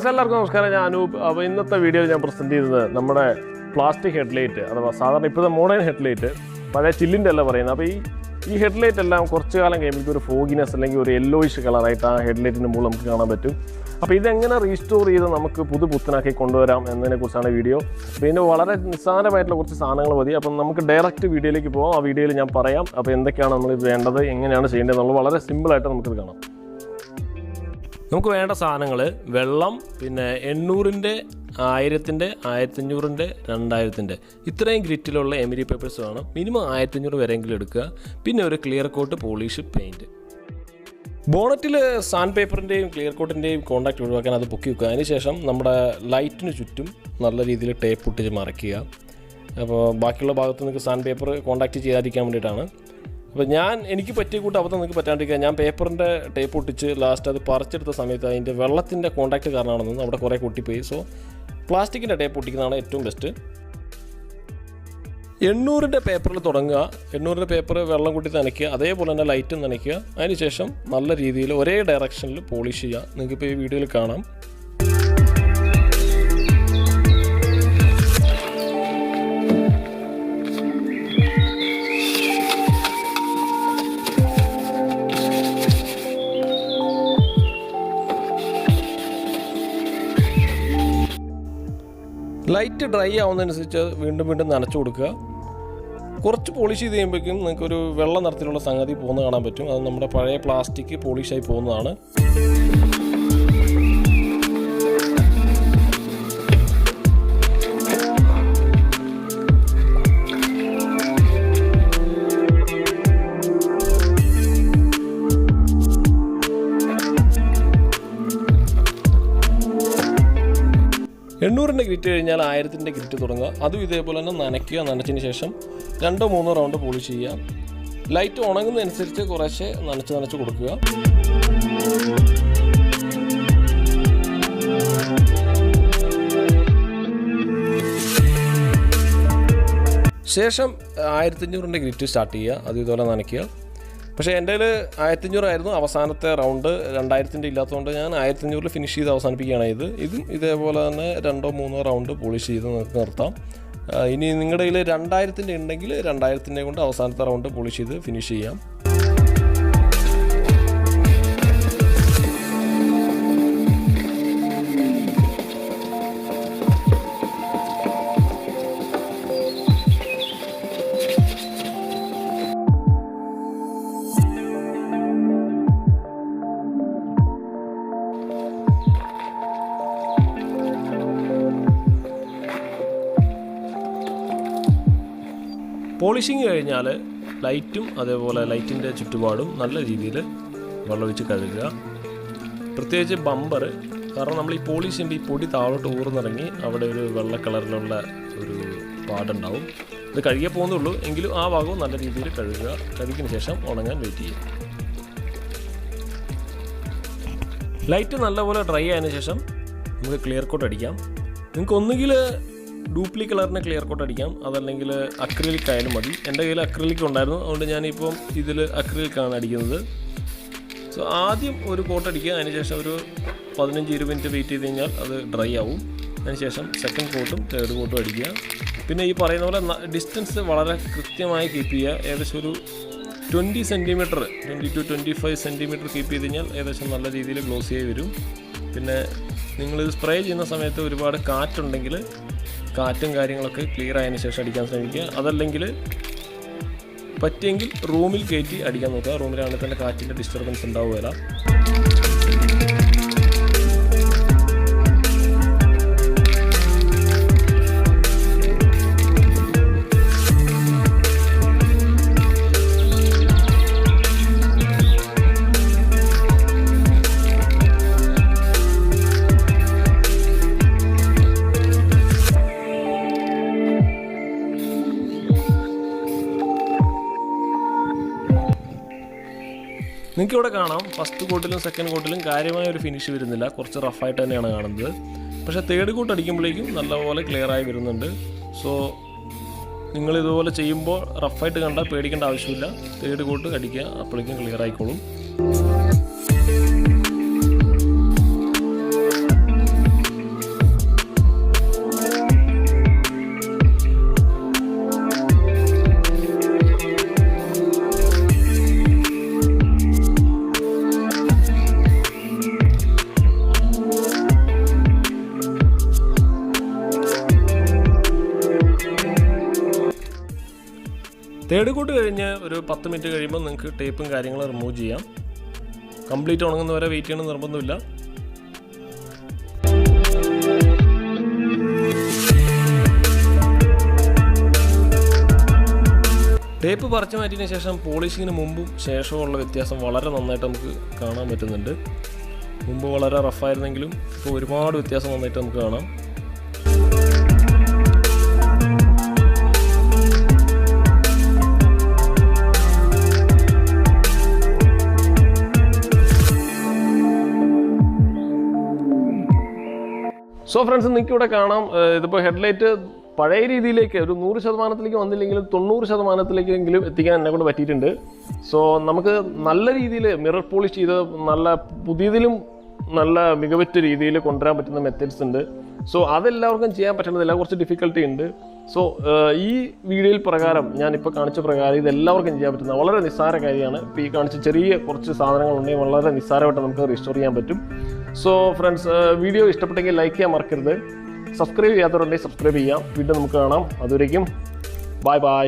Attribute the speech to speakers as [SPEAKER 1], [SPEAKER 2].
[SPEAKER 1] Friends എല്ലാവർക്കും നമസ്കാരം. ഞാൻ അനൂപ്. അപ്പോൾ ഇന്നത്തെ വീഡിയോയിൽ ഞാൻ പ്രസൻറ്റ് ചെയ്തത് നമ്മുടെ പ്ലാസ്റ്റിക് ഹെഡ്ലൈറ്റ് അഥവാ സാധാരണ ഇപ്പോഴത്തെ മോഡേൺ ഹെഡ്ലൈറ്റ്, പഴയ ചില്ലിൻ്റെ അല്ല പറയുന്നത്. അപ്പോൾ ഈ ഹെഡ്ലൈറ്റ് എല്ലാം കുറച്ച് കാലം കഴിയുമ്പോൾ ഒരു ഫോഗിനെസ് അല്ലെങ്കിൽ ഒരു യെല്ലോയിഷ് കളറായിട്ട് ആ ഹെഡ്ലൈറ്റിന് മുകളിൽ നമുക്ക് കാണാൻ പറ്റും. അപ്പോൾ ഇതെങ്ങനെ റീസ്റ്റോർ ചെയ്ത് നമുക്ക് പുതുപുത്തനാക്കി കൊണ്ടുവരാം എന്നതിനെക്കുറിച്ചാണ് വീഡിയോ. അപ്പോൾ ഇതിന് വളരെ നിസ്സാരമായിട്ടുള്ള കുറച്ച് സാധനങ്ങൾ മതി. അപ്പം നമുക്ക് ഡയറക്റ്റ് വീഡിയോയിലേക്ക് പോകാം. ആ വീഡിയോയിൽ ഞാൻ പറയാം അപ്പോൾ എന്തൊക്കെയാണ് നമ്മളിത് വേണ്ടത്, എങ്ങനെയാണ് ചെയ്യേണ്ടത് എന്നുള്ളത് വളരെ സിമ്പിളായിട്ട് നമുക്കിത് കാണാം. നമുക്ക് വേണ്ട സാധനങ്ങൾ വെള്ളം, പിന്നെ 800-ൻ്റെ, 1000-ൻ്റെ, 1500-ൻ്റെ, 2000-ൻ്റെ ഇത്രയും ഗ്രിറ്റിലുള്ള എമിരി പേപ്പേഴ്സ് വേണം. മിനിമം 1500 വരെയെങ്കിലും എടുക്കുക. പിന്നെ ഒരു ക്ലിയർ കോട്ട് പോളിഷ് പെയിൻറ്റ്. ബോണറ്റിൽ സാൻഡ് പേപ്പറിൻ്റെയും ക്ലിയർ കോട്ടിൻ്റെയും കോൺടാക്റ്റ് ഒഴിവാക്കാൻ അത് പൊക്കി വെക്കുക. അതിനുശേഷം നമ്മുടെ ലൈറ്റിന് ചുറ്റും നല്ല രീതിയിൽ ടേപ്പ് ഒട്ടിച്ച് മറയ്ക്കുക. അപ്പോൾ ബാക്കിയുള്ള ഭാഗത്ത് നിങ്ങൾക്ക് സാൻഡ് പേപ്പർ കോൺടാക്റ്റ് ചെയ്യാതിരിക്കാൻ വേണ്ടിയിട്ടാണ്. അപ്പോൾ എനിക്ക് പറ്റിയ കൂട്ട് അബദ്ധം നിങ്ങൾക്ക് പറ്റാണ്ടിരിക്കുക. ഞാൻ പേപ്പറിൻ്റെ ടേപ്പ് ഒട്ടിച്ച് ലാസ്റ്റ് അത് പറിച്ചെടുത്ത സമയത്ത് അതിൻ്റെ വെള്ളത്തിൻ്റെ കോൺടാക്റ്റ് കാരണമാണെന്ന് അവിടെ കുറേ പൊട്ടിപ്പോയി. സോ പ്ലാസ്റ്റിക്കിൻ്റെ ടേപ്പ് ഒട്ടിക്കുന്നതാണ് ഏറ്റവും ബെസ്റ്റ്. 800-ൻ്റെ പേപ്പറിൽ തുടങ്ങുക. 800-ൻ്റെ പേപ്പർ വെള്ളം കൂട്ടി നനയ്ക്കുക, അതേപോലെ തന്നെ ലൈറ്റും നനയ്ക്കുക. അതിനുശേഷം നല്ല രീതിയിൽ ഒരേ ഡയറക്ഷനിൽ പോളിഷ് ചെയ്യുക. നിങ്ങൾക്കിപ്പോൾ ഈ വീഡിയോയിൽ കാണാം. ലൈറ്റ് ഡ്രൈ ആവുന്നതനുസരിച്ച് വീണ്ടും വീണ്ടും നനച്ചു കൊടുക്കുക. കുറച്ച് പോളിഷ് ചെയ്ത് കഴിയുമ്പോഴേക്കും നിങ്ങൾക്കൊരു വെള്ള നിറത്തിലുള്ള സംഗതി പോകുന്നത് കാണാൻ പറ്റും. അത് നമ്മുടെ പഴയ പ്ലാസ്റ്റിക് പോളിഷായി പോകുന്നതാണ്. എണ്ണൂറിൻ്റെ ഗ്രിറ്റ് കഴിഞ്ഞാൽ 1000-ൻ്റെ ഗ്രിറ്റ് തുടങ്ങുക. അതും ഇതേപോലെ തന്നെ നനയ്ക്കുക. നനച്ചതിന് ശേഷം 2-3 റൗണ്ട് പോളിഷ് ചെയ്യുക. ലൈറ്റ് ഉണങ്ങുന്നതനുസരിച്ച് കുറേശ്ശെ നനച്ച് കൊടുക്കുക. ശേഷം 1500-ൻ്റെ ഗ്രിറ്റ് സ്റ്റാർട്ട് ചെയ്യുക. അത് ഇതുപോലെ നനയ്ക്കുക. പക്ഷേ എൻ്റെ കയ്യിൽ 1500 ആയിരുന്നു അവസാനത്തെ റൗണ്ട്. 2000-ൻ്റെ ഇല്ലാത്തതുകൊണ്ട് ഞാൻ 1500-ൽ ഫിനിഷ് ചെയ്ത് അവസാനിപ്പിക്കുകയാണ്. ഇതും ഇതേപോലെ തന്നെ 2-3 റൗണ്ട് പോളിഷ് ചെയ്ത് നമുക്ക് നിർത്താം. ഇനി നിങ്ങളുടെ കയ്യിൽ 2000-ൻ്റെ ഉണ്ടെങ്കിൽ 2000-ൻ്റെ കൊണ്ട് അവസാനത്തെ റൗണ്ട് പോളിഷ് ചെയ്ത് ഫിനിഷ് ചെയ്യാം. പോളിഷിങ് കഴിഞ്ഞാൽ ലൈറ്റും അതേപോലെ ലൈറ്റിൻ്റെ ചുറ്റുപാടും നല്ല രീതിയിൽ വെള്ളമൊഴിച്ച് കഴുകുക. പ്രത്യേകിച്ച് ബമ്പർ, കാരണം നമ്മൾ ഈ പോളിഷിൻ്റെ ഈ പൊടി താഴോട്ട് ഊർന്നിറങ്ങി അവിടെ ഒരു വെള്ള കളറിലുള്ള ഒരു പാടുണ്ടാവും. ഇത് കഴുകിയേ പോകുന്നുള്ളൂ, എങ്കിലും ആ ഭാഗവും നല്ല രീതിയിൽ കഴുകുക. കഴുകിയതിന് ശേഷം ഉണങ്ങാൻ വെയിറ്റ് ചെയ്യുക. ലൈറ്റ് നല്ലപോലെ ഡ്രൈ ആയതിനു ശേഷം നമുക്ക് ക്ലിയർ കോട്ട് അടിക്കാം. നിങ്ങൾക്ക് ഒന്നുകിൽ ഡൂപ്ലി കളറിന് ക്ലിയർ കോട്ട് അടിക്കാം, അതല്ലെങ്കിൽ അക്രിലിക് ആയാലും മതി. എൻ്റെ കയ്യിൽ അക്രിലിക് ഉണ്ടായിരുന്നു, അതുകൊണ്ട് ഞാനിപ്പം ഇതിൽ അക്രിലിക്കാണ് അടിക്കുന്നത്. സോ ആദ്യം ഒരു കോട്ട് അടിക്കുക. അതിനുശേഷം ഒരു 15-20 മിനിറ്റ് വെയിറ്റ് ചെയ്ത് കഴിഞ്ഞാൽ അത് ഡ്രൈ ആവും. അതിനുശേഷം സെക്കൻഡ് കോട്ടും തേർഡ് കോട്ടും അടിക്കുക. പിന്നെ ഈ പറയുന്ന പോലെ ഡിസ്റ്റൻസ് വളരെ കൃത്യമായി കീപ്പ് ചെയ്യുക. ഏകദേശം ഒരു 20 സെൻറ്റിമീറ്റർ, 20-25 സെൻറ്റിമീറ്റർ കീപ്പ് ചെയ്ത് കഴിഞ്ഞാൽ ഏകദേശം നല്ല രീതിയിൽ ഗ്ലോസി ആയി വരും. പിന്നെ നിങ്ങളിത് സ്പ്രേ ചെയ്യുന്ന സമയത്ത് ഒരുപാട് കാറ്റുണ്ടെങ്കിൽ കാറ്റും കാര്യങ്ങളൊക്കെ ക്ലിയർ ആയതിനു ശേഷം അടിക്കാൻ ശ്രമിക്കുക. അതല്ലെങ്കിൽ പറ്റിയെങ്കിൽ റൂമിൽ കയറ്റി അടിക്കാൻ നോക്കുക. റൂമിലാണെങ്കിൽ തന്നെ കാറ്റിൻ്റെ ഡിസ്റ്റർബൻസ് ഉണ്ടാവുകയില്ല. നിങ്ങൾക്കിവിടെ കാണാം ഫസ്റ്റ് കോട്ടിലും സെക്കൻഡ് കോട്ടിലും കാര്യമായ ഒരു ഫിനിഷ് വരുന്നില്ല, കുറച്ച് റഫായിട്ട് തന്നെയാണ് കാണുന്നത്. പക്ഷേ തേർഡ് കോട്ട് അടിക്കുമ്പോഴേക്കും നല്ലപോലെ ക്ലിയറായി വരുന്നുണ്ട്. സോ നിങ്ങളിതുപോലെ ചെയ്യുമ്പോൾ റഫായിട്ട് കണ്ടാൽ പേടിക്കേണ്ട ആവശ്യമില്ല. തേർഡ് കോട്ട് അടിക്കുക, അപ്പോഴേക്കും ക്ലിയർ ആയിക്കോളും. തേർഡ് കോട്ട് കഴിഞ്ഞ് ഒരു 10 മിനിറ്റ് കഴിയുമ്പോൾ നിങ്ങൾക്ക് ടേപ്പും കാര്യങ്ങളും റിമൂവ് ചെയ്യാം. കംപ്ലീറ്റ് ഉണങ്ങുന്നവരെ വെയിറ്റ് ചെയ്യണം നിർബന്ധമില്ല. ടേപ്പ് പറിച്ചു മാറ്റിയതിന് ശേഷം പോളിഷിങ്ങിന് മുമ്പും ശേഷമുള്ള വ്യത്യാസം വളരെ നന്നായിട്ട് നമുക്ക് കാണാൻ പറ്റുന്നുണ്ട്. മുമ്പ് വളരെ റഫായിരുന്നെങ്കിലും ഇപ്പോൾ ഒരുപാട് വ്യത്യാസം നന്നായിട്ട് നമുക്ക് കാണാം. സോ ഫ്രണ്ട്സ്, നിങ്ങൾക്ക് ഇവിടെ കാണാം ഇതിപ്പോൾ ഹെഡ്ലൈറ്റ് പഴയ രീതിയിലേക്ക് ഒരു 100% വന്നില്ലെങ്കിലും 90%-ലെങ്കിലും എത്തിക്കാൻ എന്നെ കൊണ്ട് പറ്റിയിട്ടുണ്ട്. സോ നമുക്ക് നല്ല രീതിയിൽ മിറർ പോളിഷ് ചെയ്ത് നല്ല പുതിയതിലും നല്ല മികവുറ്റ രീതിയിൽ കൊണ്ടുവരാൻ പറ്റുന്ന മെത്തേഡ്സ് ഉണ്ട്. സോ അതെല്ലാവർക്കും ചെയ്യാൻ പറ്റുന്നതില്ല, കുറച്ച് ഡിഫിക്കൽട്ടി ഉണ്ട്. സോ ഈ വീഡിയോയിൽ പ്രകാരം ഞാനിപ്പോൾ കാണിച്ച പ്രകാരം ഇതെല്ലാവർക്കും ചെയ്യാൻ പറ്റുന്ന വളരെ നിസ്സാര കാര്യമാണ്. ഇപ്പോൾ ഈ കാണിച്ച ചെറിയ കുറച്ച് സാധനങ്ങളുണ്ടെങ്കിൽ വളരെ നിസ്സാരമായിട്ട് നമുക്ക് റീസ്റ്റോർ ചെയ്യാൻ പറ്റും. സോ ഫ്രണ്ട്സ്, വീഡിയോ ഇഷ്ടപ്പെട്ടെങ്കിൽ ലൈക്ക് ചെയ്യാൻ മറക്കരുത്. സബ്സ്ക്രൈബ് ചെയ്യാത്തവരുണ്ടെങ്കിൽ സബ്സ്ക്രൈബ് ചെയ്യാം. വീണ്ടും നമുക്ക് കാണാം. അതുവരേക്കും ബൈ ബൈ.